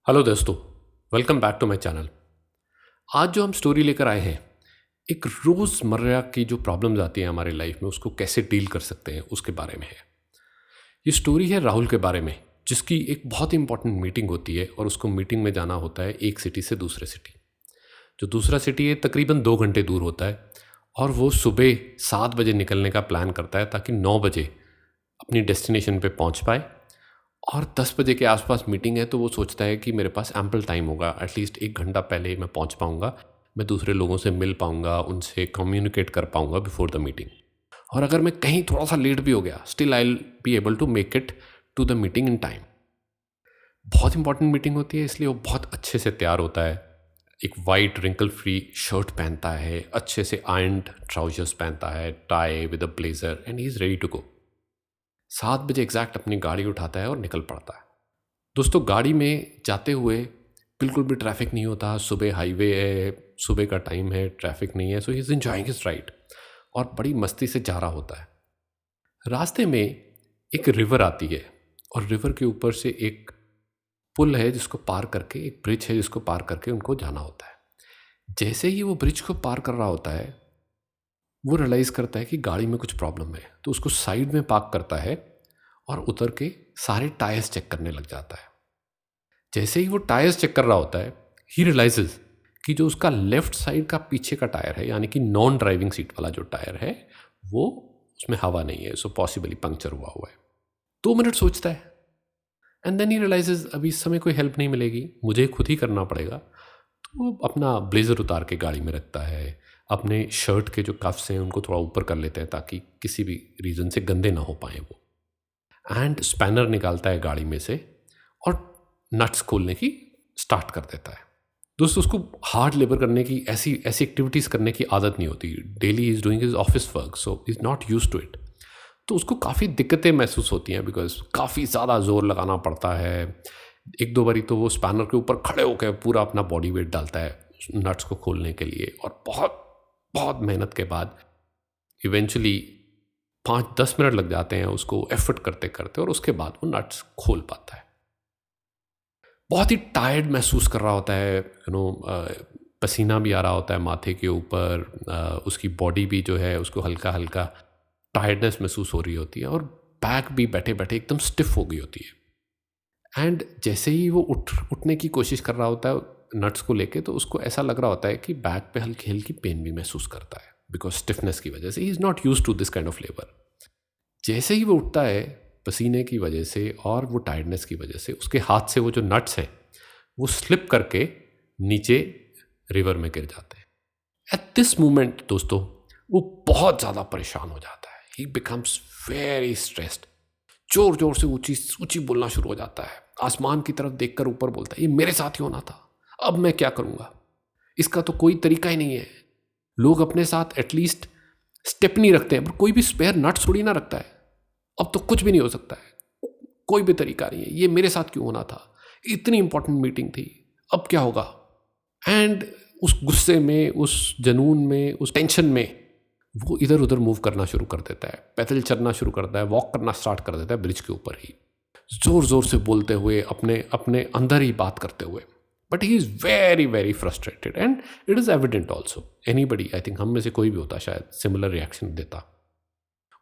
Hello दोस्तों, welcome back to my channel. आज जो हम स्टोरी लेकर आए हैं, एक रोज़मर्रा की जो प्रॉब्लम्स आती हैं हमारी लाइफ में, उसको कैसे डील कर सकते हैं उसके बारे में है। ये स्टोरी है राहुल के बारे में, जिसकी एक बहुत इंपॉर्टेंट मीटिंग होती है और उसको मीटिंग में जाना होता है एक सिटी से दूसरे सिटी। जो दूसरा सिटी है तकरीबन 2 घंटे दूर होता है और वो सुबह 7 बजे निकलने का प्लान करता है ताकि 9 बजे अपनी डेस्टिनेशन पे पहुंच पाए। और 10 बजे के आसपास मीटिंग है तो वो सोचता है कि मेरे पास एम्पल टाइम होगा, एटलीस्ट 1 घंटा पहले मैं पहुंच पाऊंगा, मैं दूसरे लोगों से मिल पाऊंगा, उनसे कम्युनिकेट कर पाऊंगा बिफोर द मीटिंग। और अगर मैं कहीं थोड़ा सा लेट भी हो गया, still I be able to make it to the meeting in time. बहुत इंपॉर्टेंट मीटिंग होती है, इसलिए वो बहुत अच्छे से तैयार होता है। एक वाइट रिंकल फ्री शर्ट पहनता है, अच्छे से आयर्नड ट्राउजर्स पहनता है, tie with a blazer, and he is ready to go. 7 बजे एग्जैक्ट अपनी गाड़ी उठाता है और निकल पड़ता है। दोस्तों, गाड़ी में जाते हुए बिल्कुल भी ट्रैफिक नहीं होता, सुबह हाईवे है, सुबह का टाइम है, ट्रैफिक नहीं है, so he is enjoying his ride और बड़ी मस्ती से जा रहा होता है। रास्ते में एक रिवर आती है और रिवर के ऊपर से एक पुल है जिसको पार करके, एक ब्रिज है जिसको पार करके उनको जाना होता है। जैसे ही वो ब्रिज को पार कर रहा होता है, वो रियलाइज़ करता है कि गाड़ी में कुछ प्रॉब्लम है, तो उसको साइड में पार्क करता है और उतर के सारे टायर्स चेक करने लग जाता है। जैसे ही वो टायर्स चेक कर रहा होता है, ही रियलाइजेज कि जो उसका लेफ्ट साइड का पीछे का टायर है, यानी कि नॉन ड्राइविंग सीट वाला जो टायर है, वो उसमें हवा नहीं है, सो पॉसिबली पंक्चर हुआ है। 2 मिनट सोचता है एंड देन ही रियलाइजेज अभी इस समय कोई हेल्प नहीं मिलेगी, मुझे खुद ही करना पड़ेगा। तो वो अपना ब्लेजर उतार के गाड़ी में रखता है, अपने शर्ट के जो कफ्स हैं उनको थोड़ा ऊपर कर लेते हैं ताकि किसी भी रीज़न से गंदे ना हो पाए वो, एंड स्पैनर निकालता है गाड़ी में से और नट्स खोलने की स्टार्ट कर देता है। दोस्तों, उसको हार्ड लेबर करने की, ऐसी ऐसी एक्टिविटीज़ करने की आदत नहीं होती। Daily is doing his office work, so is not use to it. तो उसको काफ़ी दिक्कतें महसूस होती हैं, बिकॉज काफ़ी ज़्यादा जोर लगाना पड़ता है। एक दो बारी तो वो स्पैनर के ऊपर खड़े होकर पूरा अपना बॉडी वेट डालता है नट्स को खोलने के लिए, और बहुत बहुत मेहनत के बाद इवेंचुअली 5-10 मिनट लग जाते हैं उसको एफर्ट करते करते, और उसके बाद वो नट्स खोल पाता है। बहुत ही टायर्ड महसूस कर रहा होता है, पसीना भी आ रहा होता है माथे के ऊपर, उसकी बॉडी भी जो है उसको हल्का हल्का टायर्डनेस महसूस हो रही होती है, और बैक भी बैठे बैठे एकदम स्टिफ हो गई होती है। एंड जैसे ही वो उठने की कोशिश कर रहा होता है नट्स को लेके, तो उसको ऐसा लग रहा होता है कि बैक पे हल्की हल्की पेन भी महसूस करता है, बिकॉज स्टिफनेस की वजह से ही is not use to this kind of labour. जैसे ही वो उठता है, पसीने की वजह से और वो टायर्डनेस की वजह से उसके हाथ से वो जो नट्स हैं वो स्लिप करके नीचे रिवर में गिर जाते हैं। एट दिस मोमेंट दोस्तों, वो बहुत ज़्यादा परेशान हो जाता है। ही बिकम्स वेरी स्ट्रेस्ड। जोर जोर से ऊंची ऊंची बोलना शुरू हो जाता है, आसमान की तरफ देखकर ऊपर बोलता है, ये मेरे साथ ही होना था, अब मैं क्या करूँगा, इसका तो कोई तरीका ही नहीं है। लोग अपने साथ एटलीस्ट स्टेपनी रखते हैं, पर कोई भी स्पेयर नट थोड़ी ना रखता है। अब तो कुछ भी नहीं हो सकता है, कोई भी तरीका नहीं है, ये मेरे साथ क्यों होना था, इतनी इंपॉर्टेंट मीटिंग थी, अब क्या होगा। एंड उस गुस्से में, उस जनून में, उस टेंशन में वो इधर उधर मूव करना शुरू कर देता है, पैदल चलना शुरू करता है, वॉक करना स्टार्ट कर देता है ब्रिज के ऊपर ही, जोर जोर से बोलते हुए, अपने अपने अंदर ही बात करते हुए। But he is very very frustrated and it is evident also. Anybody, I think हम में से कोई भी होता शायद सिमिलर रिएक्शन देता।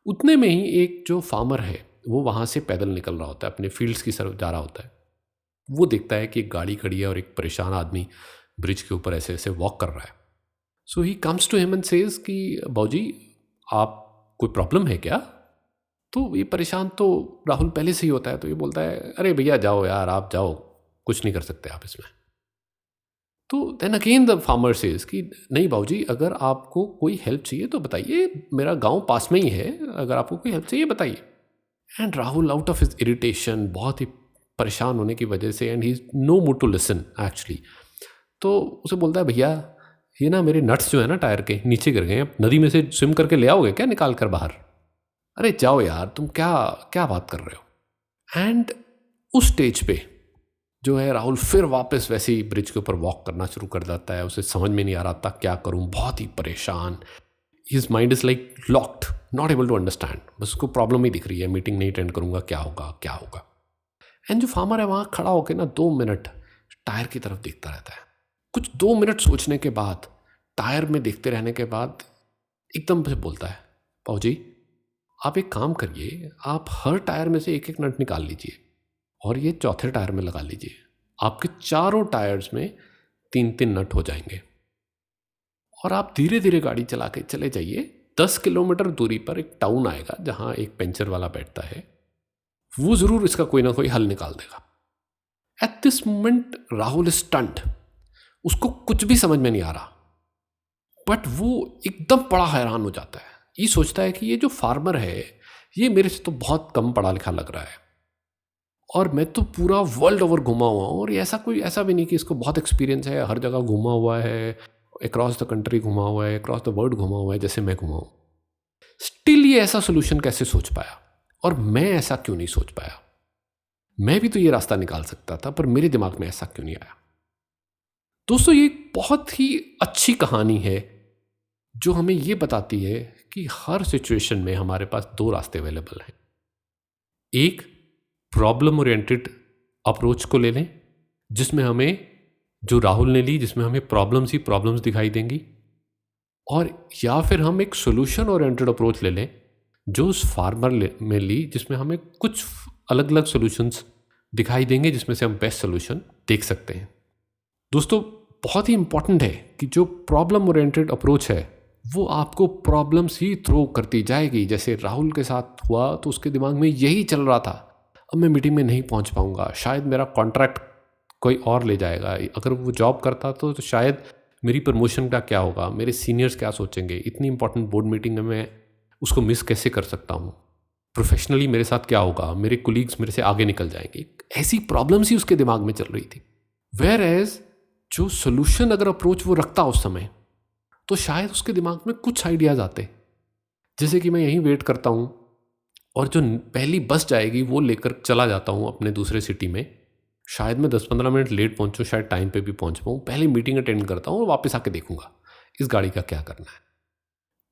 उतने में ही एक जो फार्मर है वो वहाँ से पैदल निकल रहा होता है, अपने फील्ड्स की तरफ जा रहा होता है। वो देखता है कि एक गाड़ी खड़ी है और एक परेशान आदमी ब्रिज के ऊपर ऐसे ऐसे वॉक कर रहा है। So he comes to him and says कि बाबूजी, आप कोई प्रॉब्लम है क्या? तो ये परेशान तो राहुल पहले से ही होता है, तो ये बोलता है, अरे भैया जाओ यार, आप जाओ, कुछ नहीं कर सकते आप इसमें। तो then again the farmer says कि नहीं बाबूजी, अगर आपको कोई हेल्प चाहिए तो बताइए, मेरा गांव पास में ही है, अगर आपको कोई हेल्प चाहिए बताइए। And Rahul out of his irritation, बहुत ही परेशान होने की वजह से, and he is no mood to listen actually, तो उसे बोलता है, भैया ये ना मेरे नट्स जो है ना टायर के नीचे गिर गए हैं, नदी में से स्विम करके ले आओगे क्या निकाल कर बाहर? अरे जाओ यार, तुम क्या क्या बात कर रहे हो। एंड उस स्टेज पे जो है राहुल फिर वापस वैसे ही ब्रिज के ऊपर वॉक करना शुरू कर देता है। उसे समझ में नहीं आ रहा था क्या करूं, बहुत ही परेशान। His mind is like locked, not able to understand. बस उसको प्रॉब्लम ही दिख रही है, मीटिंग नहीं अटेंड करूंगा, क्या होगा क्या होगा। एंड जो फार्मर है वहाँ खड़ा होकर ना 2 मिनट टायर की तरफ देखता रहता है। कुछ 2 मिनट सोचने के बाद, टायर में देखते रहने के बाद एकदम से बोलता है, पाऊ जी आप एक काम करिए, आप हर टायर में से एक एक नट निकाल लीजिए और ये चौथे टायर में लगा लीजिए। आपके चारों टायर्स में 3-3 नट हो जाएंगे और आप धीरे धीरे गाड़ी चला के चले जाइए। 10 किलोमीटर दूरी पर एक टाउन आएगा जहां एक पंचर वाला बैठता है, वो जरूर इसका कोई ना कोई हल निकाल देगा। At this moment Rahul stunt, उसको कुछ भी समझ में नहीं आ रहा, बट वो एकदम बड़ा हैरान हो जाता है। ये सोचता है कि ये जो फार्मर है ये मेरे से तो बहुत कम पढ़ा लिखा लग रहा है और मैं तो पूरा वर्ल्ड ओवर घुमा हुआ हूँ और ये ऐसा भी नहीं कि इसको बहुत एक्सपीरियंस है, हर जगह घुमा हुआ है, अक्रॉस द कंट्री घुमा हुआ है, अक्रॉस द वर्ल्ड घुमा हुआ है जैसे मैं घुमा हूँ। स्टिल ये ऐसा सोल्यूशन कैसे सोच पाया और मैं ऐसा क्यों नहीं सोच पाया? मैं भी तो ये रास्ता निकाल सकता था, पर मेरे दिमाग में ऐसा क्यों नहीं आया? दोस्तों, ये एक बहुत ही अच्छी कहानी है जो हमें ये बताती है कि हर सिचुएशन में हमारे पास 2 रास्ते अवेलेबल हैं। एक, प्रॉब्लम ओरिएंटेड अप्रोच को ले लें, जिसमें हमें, जो राहुल ने ली, जिसमें हमें प्रॉब्लम्स ही प्रॉब्लम्स दिखाई देंगी, और या फिर हम एक सोल्यूशन ओरिएंटेड अप्रोच ले लें जो उस फार्मर में ली, जिसमें हमें कुछ अलग अलग सोल्यूशंस दिखाई देंगे जिसमें से हम बेस्ट सोल्यूशन देख सकते हैं। दोस्तों, बहुत ही इंपॉर्टेंट है कि जो प्रॉब्लम ओरिएंटेड अप्रोच है वो आपको प्रॉब्लम्स ही थ्रो करती जाएगी। जैसे राहुल के साथ हुआ तो उसके दिमाग में यही चल रहा था, अब मैं मीटिंग में नहीं पहुंच पाऊंगा, शायद मेरा कॉन्ट्रैक्ट कोई और ले जाएगा, अगर वो जॉब करता तो शायद मेरी प्रमोशन का क्या होगा, मेरे सीनियर्स क्या सोचेंगे, इतनी इंपॉर्टेंट बोर्ड मीटिंग में मैं उसको मिस कैसे कर सकता हूँ, प्रोफेशनली मेरे साथ क्या होगा, मेरे कोलीग्स मेरे से आगे निकल जाएंगे। ऐसी प्रॉब्लम्स ही उसके दिमाग में चल रही थी। वेयर एज जो सोल्यूशन अगर अप्रोच वो रखता उस समय, तो शायद उसके दिमाग में कुछ आइडियाज़ आते, जैसे कि मैं यहीं वेट करता हूँ और जो पहली बस जाएगी वो लेकर चला जाता हूँ अपने दूसरे सिटी में, शायद मैं 10-15 मिनट लेट पहुँचूँ, शायद टाइम पे भी पहुँच पाऊँ, पहले मीटिंग अटेंड करता हूँ और वापस आके देखूंगा इस गाड़ी का क्या करना है।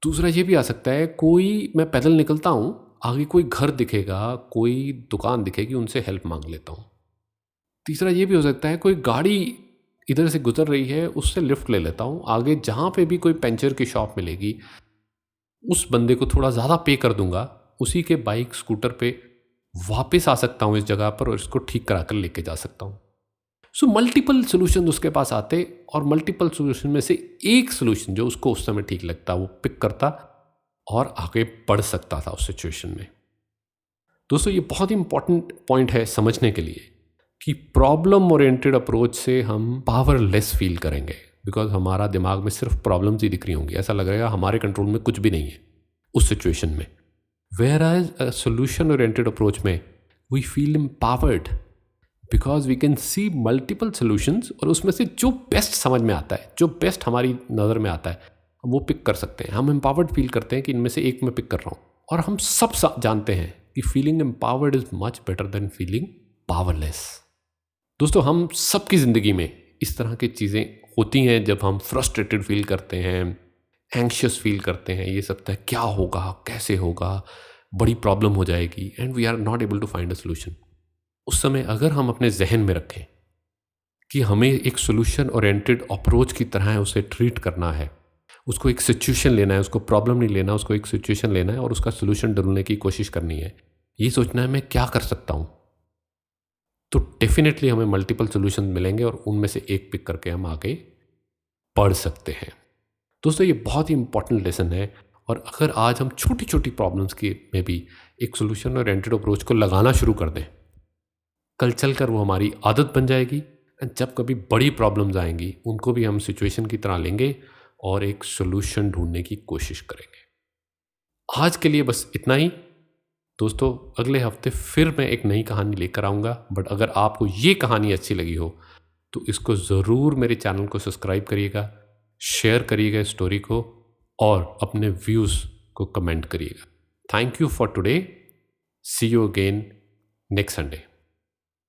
दूसरा ये भी आ सकता है, कोई, मैं पैदल निकलता हूँ, आगे कोई घर दिखेगा, कोई दुकान दिखेगी, उनसे हेल्प मांग लेता हूँ। तीसरा ये भी हो सकता है, कोई गाड़ी इधर से गुजर रही है, उससे लिफ्ट ले लेता हूँ, आगे जहाँ पे भी कोई पंचर की शॉप मिलेगी उस बंदे को थोड़ा ज़्यादा पे कर दूंगा, उसी के बाइक स्कूटर पे वापस आ सकता हूँ इस जगह पर और इसको ठीक करा कर लेके जा सकता हूँ। सो मल्टीपल सोल्यूशन उसके पास आते और मल्टीपल सोल्यूशन में से एक सोल्यूशन जो उसको उस समय ठीक लगता वो पिक करता और आगे बढ़ सकता था उस सिचुएशन में। दोस्तों, ये बहुत ही इंपॉर्टेंट पॉइंट है समझने के लिए कि प्रॉब्लम ओरिएंटेड अप्रोच से हम पावरलेस फील करेंगे, बिकॉज हमारा दिमाग में सिर्फ प्रॉब्लम्स ही दिख रही होंगी, ऐसा लगेगा हमारे कंट्रोल में कुछ भी नहीं है उस सिचुएशन में। Whereas a solution oriented approach में we feel empowered because we can see multiple solutions और उसमें से जो बेस्ट समझ में आता है, जो बेस्ट हमारी नज़र में आता है, हम वो पिक कर सकते हैं। हम एम्पावर्ड फील करते हैं कि इनमें से एक मैं पिक कर रहा हूँ, और हम सब जानते हैं कि feeling empowered is much better than feeling powerless. दोस्तों, हम सबकी ज़िंदगी में इस तरह की चीज़ें होती हैं जब हम फ्रस्ट्रेटेड फील करते हैं, एंग्शियस फील करते हैं, ये सब है क्या होगा, कैसे होगा, बड़ी प्रॉब्लम हो जाएगी, and we are not able to find a solution. उस समय अगर हम अपने जहन में रखें कि हमें एक सोल्यूशन ओरिएंटेड अप्रोच की तरह उसे ट्रीट करना है, उसको एक सिचुएशन लेना है, उसको प्रॉब्लम नहीं लेना, उसको एक सिचुएशन लेना है और उसका सोल्यूशन ढूंढने की कोशिश करनी है, ये सोचना है मैं क्या कर सकता हूँ, तो डेफिनेटली हमें मल्टीपल सोल्यूशन मिलेंगे और उनमें से एक पिक करके हम आगे बढ़ सकते हैं। दोस्तों, ये बहुत ही इंपॉर्टेंट लेसन है, और अगर आज हम छोटी छोटी प्रॉब्लम्स की में भी एक सोल्यूशन ओरिएंटेड अप्रोच को लगाना शुरू कर दें, कल चलकर वो हमारी आदत बन जाएगी। जब कभी बड़ी प्रॉब्लम्स आएंगी उनको भी हम सिचुएशन की तरह लेंगे और एक सोल्यूशन ढूंढने की कोशिश करेंगे। आज के लिए बस इतना ही दोस्तों। अगले हफ्ते फिर मैं एक नई कहानी लेकर आऊँगा, बट अगर आपको ये कहानी अच्छी लगी हो तो इसको ज़रूर मेरे चैनल को सब्सक्राइब करिएगा, शेयर करिएगा स्टोरी को, और अपने व्यूज़ को कमेंट करिएगा। Thank you for today, see you again next Sunday.